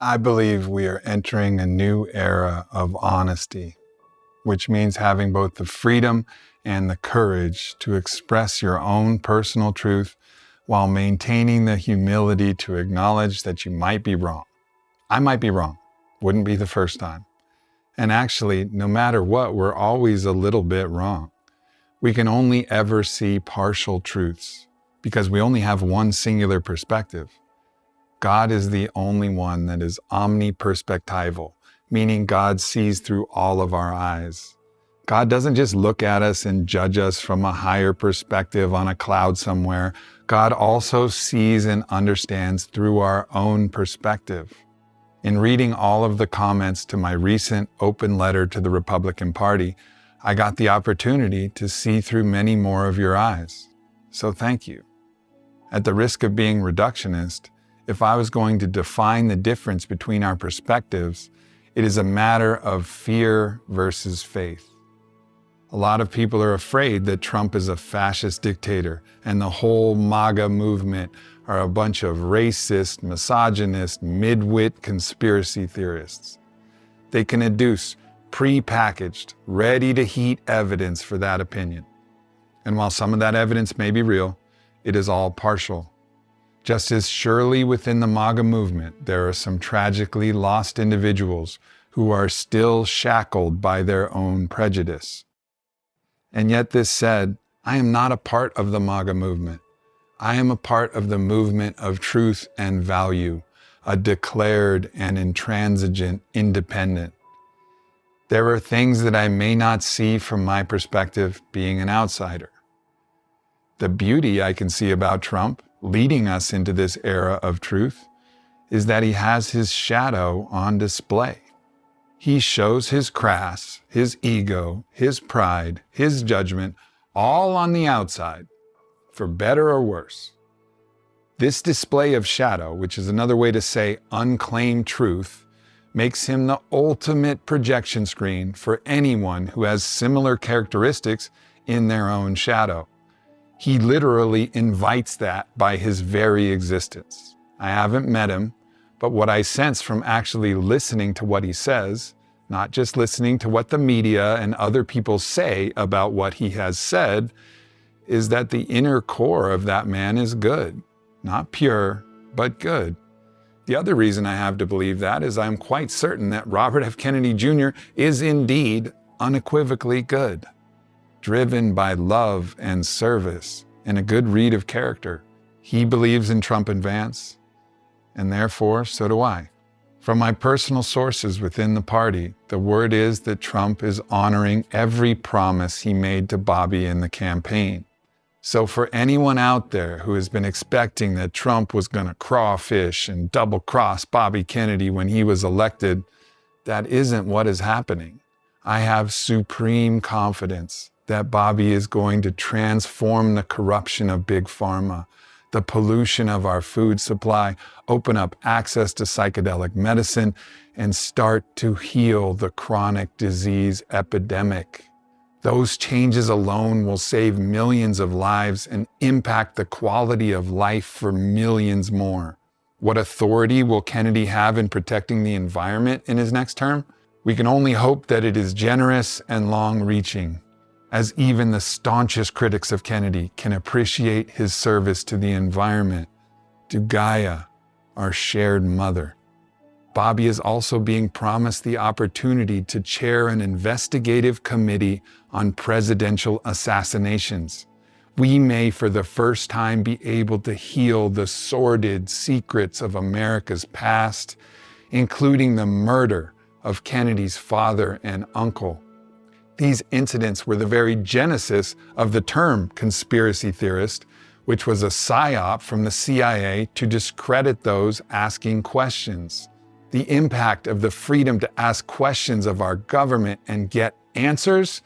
I believe we are entering a new era of honesty, which means having both the freedom and the courage to express your own personal truth while maintaining the humility to acknowledge that you might be wrong. I might be wrong. Wouldn't be the first time. And actually, no matter what, we're always a little bit wrong. We can only ever see partial truths because we only have one singular perspective. God is the only one that is omniperspectival, meaning God sees through all of our eyes. God doesn't just look at us and judge us from a higher perspective on a cloud somewhere. God also sees and understands through our own perspective. In reading all of the comments to my recent open letter to the Republican Party, I got the opportunity to see through many more of your eyes. So thank you. At the risk of being reductionist, if I was going to define the difference between our perspectives, it is a matter of fear versus faith. A lot of people are afraid that Trump is a fascist dictator and the whole MAGA movement are a bunch of racist, misogynist, mid-wit conspiracy theorists. They can adduce pre-packaged, ready-to-heat evidence for that opinion. And while some of that evidence may be real, it is all partial. Just as surely within the MAGA movement, there are some tragically lost individuals who are still shackled by their own prejudice. And yet this said, I am not a part of the MAGA movement. I am a part of the movement of truth and value, a declared and intransigent independent. There are things that I may not see from my perspective being an outsider. The beauty I can see about Trump leading us into this era of truth is that he has his shadow on display. He shows his crass, his ego, his pride, his judgment, all on the outside, for better or worse. This display of shadow, which is another way to say unclaimed truth, makes him the ultimate projection screen for anyone who has similar characteristics in their own shadow. He literally invites that by his very existence. I haven't met him, but what I sense from actually listening to what he says, not just listening to what the media and other people say about what he has said, is that the inner core of that man is good. Not pure, but good. The other reason I have to believe that is I'm quite certain that Robert F. Kennedy Jr. is indeed unequivocally good, driven by love and service and a good read of character. He believes in Trump and Vance, and therefore so do I. From my personal sources within the party, the word is that Trump is honoring every promise he made to Bobby in the campaign. So for anyone out there who has been expecting that Trump was going to crawfish and double-cross Bobby Kennedy when he was elected, that isn't what is happening. I have supreme confidence that Bobby is going to transform the corruption of Big Pharma, the pollution of our food supply, open up access to psychedelic medicine, and start to heal the chronic disease epidemic. Those changes alone will save millions of lives and impact the quality of life for millions more. What authority will Kennedy have in protecting the environment in his next term? We can only hope that it is generous and long-reaching, as even the staunchest critics of Kennedy can appreciate his service to the environment, to Gaia, our shared mother. Bobby is also being promised the opportunity to chair an investigative committee on presidential assassinations. We may, for the first time, be able to heal the sordid secrets of America's past, including the murder of Kennedy's father and uncle. These incidents were the very genesis of the term conspiracy theorist, which was a psyop from the CIA to discredit those asking questions. The impact of the freedom to ask questions of our government and get answers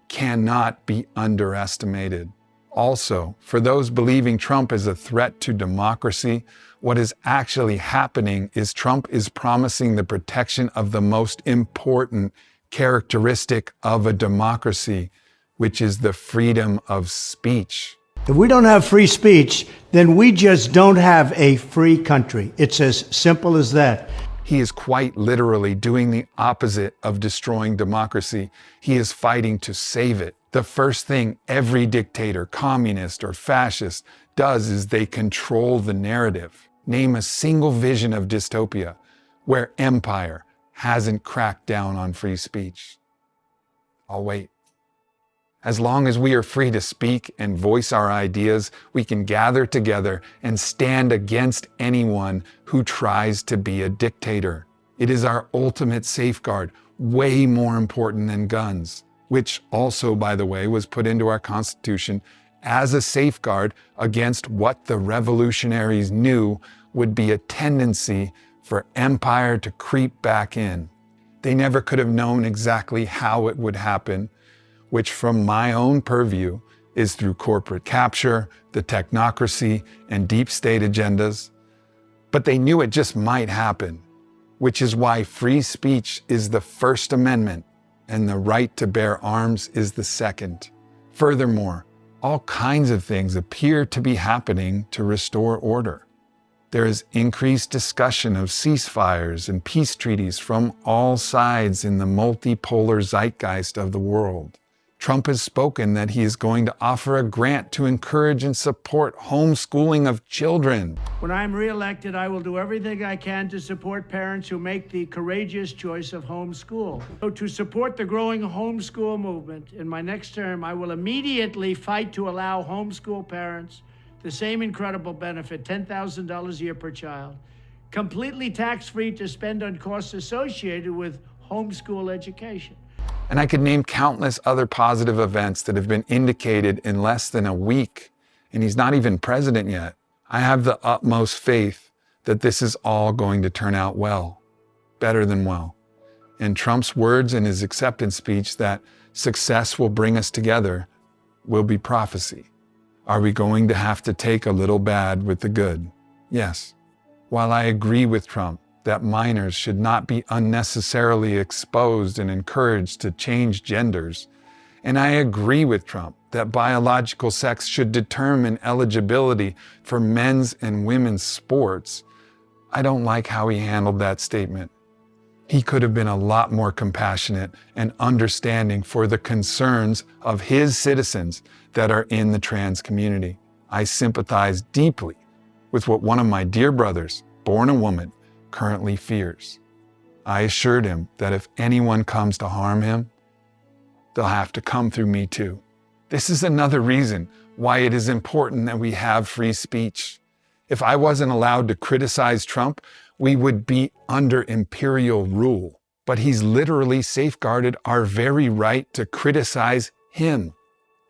cannot be underestimated. Also, for those believing Trump is a threat to democracy, what is actually happening is Trump is promising the protection of the most important characteristic of a democracy, which is the freedom of speech. If we don't have free speech, then we just don't have a free country. It's as simple as that. He is quite literally doing the opposite of destroying democracy. He is fighting to save it. The first thing every dictator, communist, or fascist does is they control the narrative. Name a single vision of dystopia where empire hasn't cracked down on free speech. I'll wait. As long as we are free to speak and voice our ideas, we can gather together and stand against anyone who tries to be a dictator. It is our ultimate safeguard, way more important than guns, which also, by the way, was put into our Constitution as a safeguard against what the revolutionaries knew would be a tendency for empire to creep back in. They never could have known exactly how it would happen, which from my own purview is through corporate capture, the technocracy, and deep state agendas. But they knew it just might happen, which is why free speech is the First Amendment and the right to bear arms is the second. Furthermore, all kinds of things appear to be happening to restore order. There is increased discussion of ceasefires and peace treaties from all sides in the multipolar zeitgeist of the world. Trump has spoken that he is going to offer a grant to encourage and support homeschooling of children. When I'm reelected, I will do everything I can to support parents who make the courageous choice of homeschool. So to support the growing homeschool movement, in my next term, I will immediately fight to allow homeschool parents the same incredible benefit, $10,000 a year per child, completely tax-free to spend on costs associated with homeschool education. And I could name countless other positive events that have been indicated in less than a week, and he's not even president yet. I have the utmost faith that this is all going to turn out well, better than well. And Trump's words in his acceptance speech that success will bring us together will be prophecy. Are we going to have to take a little bad with the good? Yes. While I agree with Trump that minors should not be unnecessarily exposed and encouraged to change genders, and I agree with Trump that biological sex should determine eligibility for men's and women's sports, I don't like how he handled that statement. He could have been a lot more compassionate and understanding for the concerns of his citizens that are in the trans community. I sympathize deeply with what one of my dear brothers, born a woman, currently fears. I assured him that if anyone comes to harm him, they'll have to come through me too. This is another reason why it is important that we have free speech. If I wasn't allowed to criticize Trump, we would be under imperial rule. But he's literally safeguarded our very right to criticize him.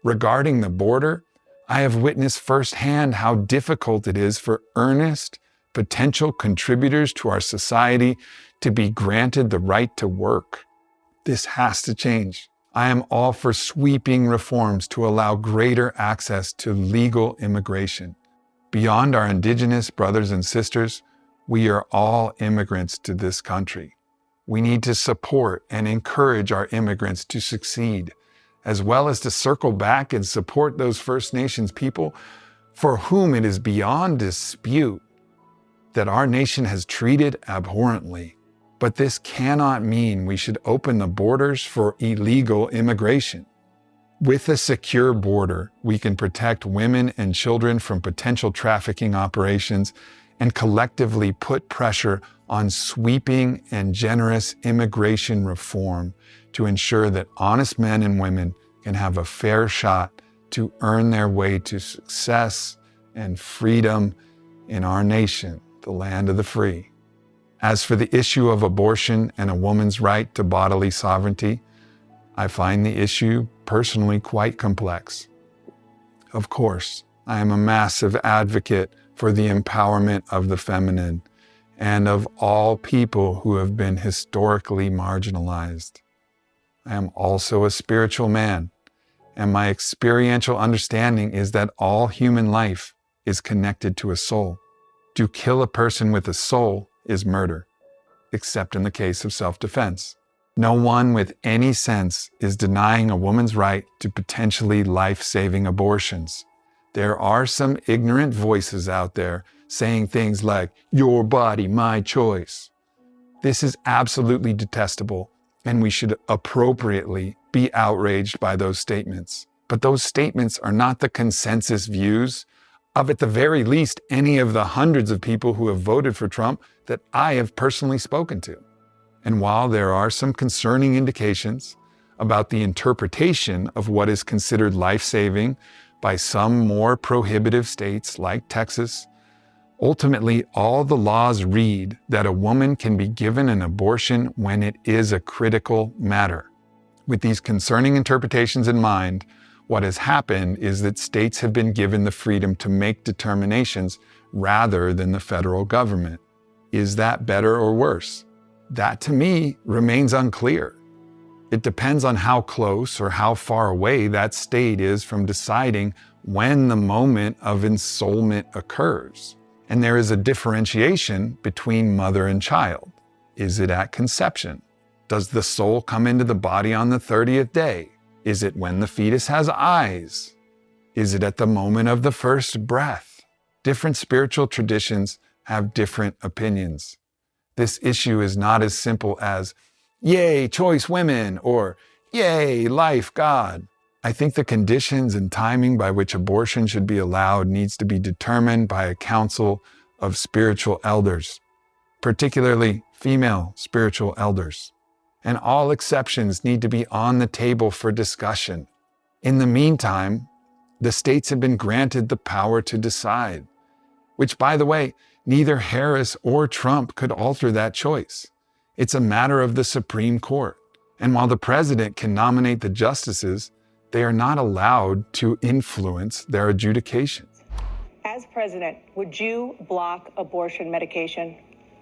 Regarding the border, I have witnessed firsthand how difficult it is for earnest, potential contributors to our society to be granted the right to work. This has to change. I am all for sweeping reforms to allow greater access to legal immigration. Beyond our indigenous brothers and sisters, we are all immigrants to this country. We need to support and encourage our immigrants to succeed, as well as to circle back and support those First Nations people for whom it is beyond dispute that our nation has treated abhorrently. But this cannot mean we should open the borders for illegal immigration. With a secure border, we can protect women and children from potential trafficking operations and collectively put pressure on sweeping and generous immigration reform to ensure that honest men and women can have a fair shot to earn their way to success and freedom in our nation, the land of the free. As for the issue of abortion and a woman's right to bodily sovereignty, I find the issue personally quite complex. Of course, I am a massive advocate for the empowerment of the feminine and of all people who have been historically marginalized. I am also a spiritual man, and my experiential understanding is that all human life is connected to a soul. To kill a person with a soul is murder, except in the case of self-defense. No one with any sense is denying a woman's right to potentially life-saving abortions. There are some ignorant voices out there saying things like, "Your body, my choice." This is absolutely detestable, and we should appropriately be outraged by those statements. But those statements are not the consensus views of, at the very least, any of the hundreds of people who have voted for Trump that I have personally spoken to. And while there are some concerning indications about the interpretation of what is considered life-saving by some more prohibitive states like Texas, ultimately all the laws read that a woman can be given an abortion when it is a critical matter. With these concerning interpretations in mind, what has happened is that states have been given the freedom to make determinations rather than the federal government. Is that better or worse? That, to me, remains unclear. It depends on how close or how far away that state is from deciding when the moment of ensoulment occurs. And there is a differentiation between mother and child. Is it at conception? Does the soul come into the body on the 30th day? Is it when the fetus has eyes? Is it at the moment of the first breath? Different spiritual traditions have different opinions. This issue is not as simple as, yay, choice women, or yay, life, God. I think the conditions and timing by which abortion should be allowed needs to be determined by a council of spiritual elders, particularly female spiritual elders. And all exceptions need to be on the table for discussion. In the meantime, the states have been granted the power to decide, which, by the way, neither Harris or Trump could alter that choice. It's a matter of the Supreme Court. And while the president can nominate the justices, they are not allowed to influence their adjudication. As president, would you block abortion medication?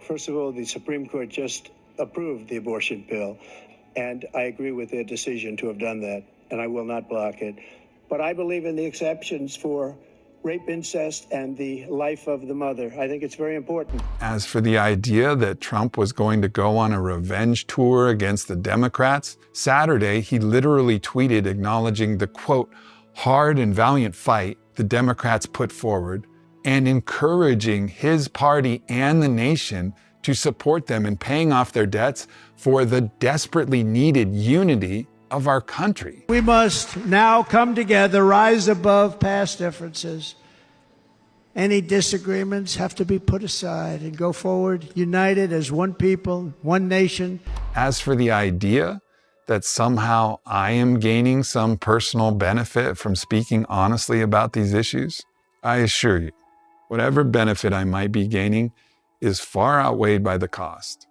First of all, the Supreme Court just approved the abortion bill, and I agree with their decision to have done that, and I will not block it. But I believe in the exceptions for rape, incest, and the life of the mother. I think it's very important. As for the idea that Trump was going to go on a revenge tour against the Democrats, Saturday he literally tweeted acknowledging the, quote, hard and valiant fight the Democrats put forward and encouraging his party and the nation to support them in paying off their debts for the desperately needed unity of our country. We must now come together, rise above past differences. Any disagreements have to be put aside and go forward united as one people, one nation. As for the idea that somehow I am gaining some personal benefit from speaking honestly about these issues, I assure you, whatever benefit I might be gaining is far outweighed by the cost.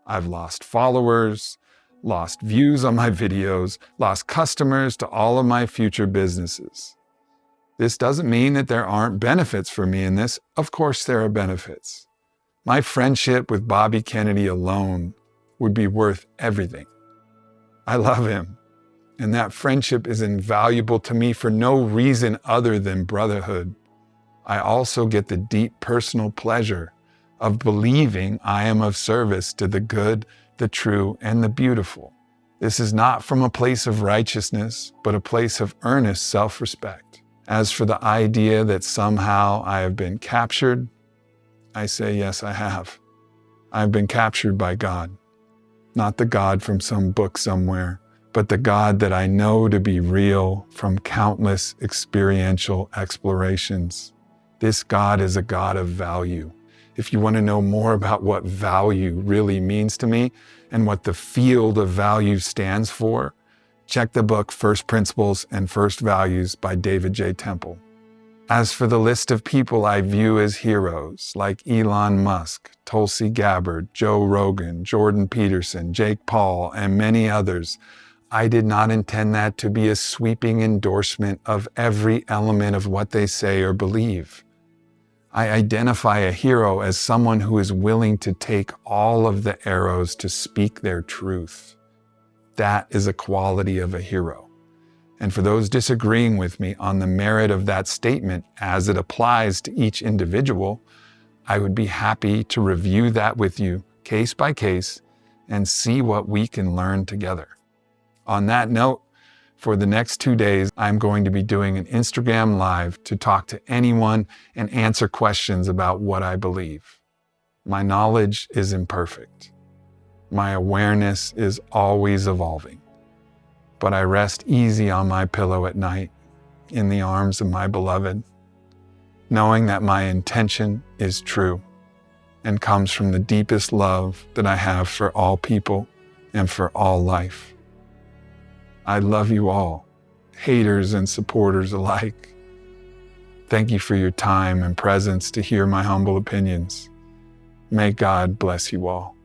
I've lost followers, lost views on my videos, lost customers to all of my future businesses. This doesn't mean that there aren't benefits for me in this. Of course there are benefits. My friendship with Bobby Kennedy alone would be worth everything. I love him, and that friendship is invaluable to me for no reason other than brotherhood. I also get the deep personal pleasure of believing I am of service to the good, the true, and the beautiful. This is not from a place of righteousness, but a place of earnest self-respect. As for the idea that somehow I have been captured, I say yes, I have. I've been captured by God. Not the God from some book somewhere, but the God that I know to be real from countless experiential explorations. This God is a God of value. If you want to know more about what value really means to me and what the field of value stands for, check the book First Principles and First Values by David J. Temple. As for the list of people I view as heroes, like Elon Musk, Tulsi Gabbard, Joe Rogan, Jordan Peterson, Jake Paul, and many others, I did not intend that to be a sweeping endorsement of every element of what they say or believe. I identify a hero as someone who is willing to take all of the arrows to speak their truth. That is a quality of a hero. And for those disagreeing with me on the merit of that statement as it applies to each individual, I would be happy to review that with you case by case and see what we can learn together. On that note, for the next 2 days, I'm going to be doing an Instagram Live to talk to anyone and answer questions about what I believe. My knowledge is imperfect. My awareness is always evolving, but I rest easy on my pillow at night in the arms of my beloved, knowing that my intention is true and comes from the deepest love that I have for all people and for all life. I love you all, haters and supporters alike. Thank you for your time and presence to hear my humble opinions. May God bless you all.